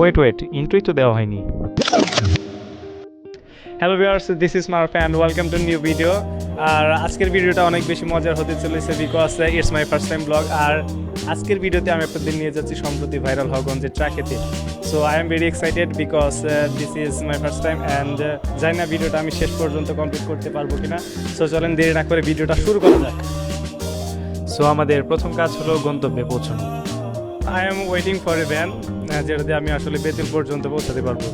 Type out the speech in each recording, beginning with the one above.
Wait ইন্ট্রোই তো দেওয়া হয়নি। Hello viewers, this is Maruf and welcome to new video. আর আজকের ভিডিওটা অনেক বেশি মজার হতে চলেছে because it's my first time blog. আর আজকের ভিডিওতে আমি আপনাদের নিয়ে যাচ্ছি সম্প্রতি ভাইরাল হওয়া গঞ্জের চা খেতে। So I am very excited because this is my first time and জানি না ভিডিওটা আমি শেষ পর্যন্ত কমপ্লিট করতে পারবো কিনা। সো চলেন দেরি না করে ভিডিওটা শুরু করা যাক। সো আমাদের প্রথম কাজ হলো গন্তব্যে পৌঁছানো। I am waiting for a van যেটাতে আমি আসলে বেতিল পর্যন্ত পৌঁছাতে পারবো।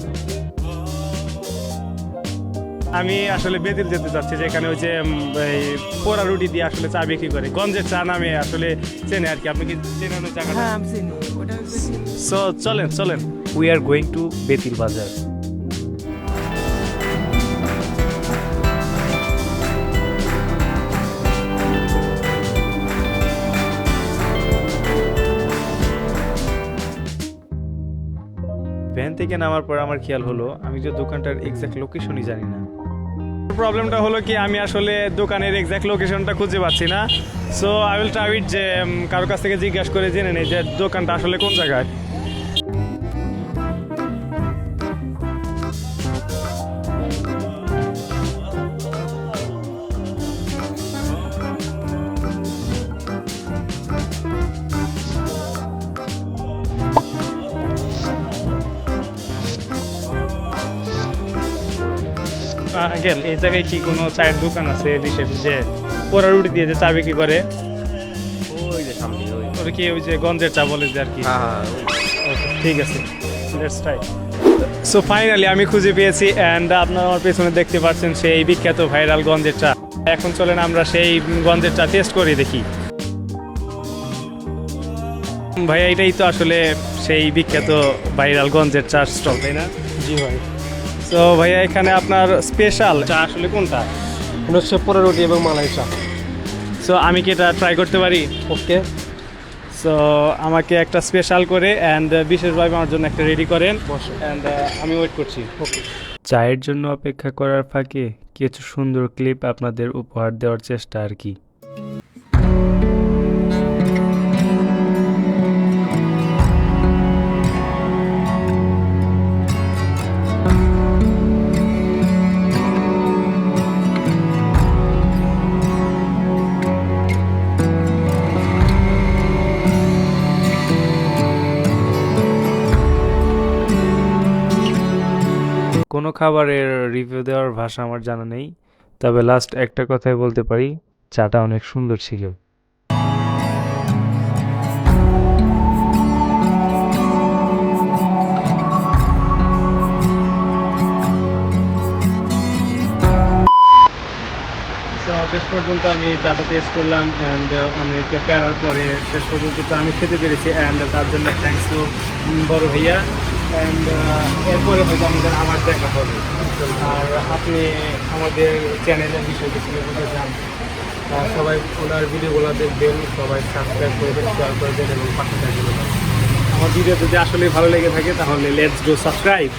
আমি আসলে বেতিল যেতে চাচ্ছি, যেখানে ওই যে এই পোড়া রুটি দিয়ে আসলে চা বিক্রি করে, গঞ্জের চা নামে আসলে চেনে আর কি। আপনি কি চেনেন ওই জায়গাটা? হ্যাঁ, আমি চিনি। সো চলেন we are going to Betil বাজার। ভ্যান থেকে নামার পর আমার খেয়াল হলো আমি যে দোকানটার এক্সাক্ট লোকেশনই জানি না। প্রবলেমটা হলো কি, আমি আসলে দোকানের এক্সাক্ট লোকেশনটা খুঁজে পাচ্ছি না। So I will try it যে কারোর কাছ থেকে জিজ্ঞাসা করে জেনে নেই যে দোকানটা আসলে কোন জায়গায়। আঙ্কেল, এই জায়গায় কি কোনো চায়ের দোকান আছে বিশেষ যে পোড়া রুটি দিয়ে যে চা বিক্রি করে? ওই যে সামনে ওই। ওটা কি ওই যে গঞ্জের চা বলে যে আর কি? হ্যাঁ, ওকে, ঠিক আছে, লেটস ট্রাই। সো ফাইনালি আমি খুঁজে পেয়েছি অ্যান্ড আপনারা আমার পেছনে দেখতে পাচ্ছেন সেই বিখ্যাত ভাইরাল গঞ্জের চা। এখন চলেন আমরা সেই গঞ্জের চা টেস্ট করে দেখি। ভাইয়া, এটাই তো আসলে সেই বিখ্যাত ভাইরাল গঞ্জের চা স্টল, তাই না? জি ভাই, তো ভাইয়া, এখানে আপনার স্পেশাল চা আসলে কোনটা? এটা হচ্ছে পোড়া রুটি এবং মালাই চা। সো আমি কি এটা ট্রাই করতে পারি? ওকে, সো আমাকে একটা স্পেশাল করে অ্যান্ড বিশেষভাবে আমার জন্য একটা রেডি করেন বসো। অ্যান্ড আমি ওয়েট করছি। ওকে। চায়ের জন্য অপেক্ষা করার ফাঁকে কিছু সুন্দর ক্লিপ আপনাদের উপহার দেওয়ার চেষ্টা আর কি। কোনো খাবারের রিভিউ দেওয়ার ভাষা আমার জানা নেই, তবে লাস্ট একটা কথাই বলতে পারি, চাটা অনেক সুন্দর ছিল। শেষ পর্যন্ত আমি চাটা টেস্ট করলাম অ্যান্ড অনেক প্যারার পরে শেষ পর্যন্ত তো আমি খেতে পেরেছি অ্যান্ড তার জন্য থ্যাংকস টু বড় ভাইয়া। অ্যান্ড এরপরে হয়তো আমাদের আবার দেখা হবে। আর আপনি আমাদের চ্যানেলের বিষয়ে কিছু বলতে চান? সবাই ওনার ভিডিওগুলো দেখবেন, সবাই সাবস্ক্রাইব করবেন, শেয়ার করবেন এবং পাশে থাকবেন। আমার ভিডিও যদি আসলে ভালো লেগে থাকে তাহলে লেটস ডু সাবস্ক্রাইব।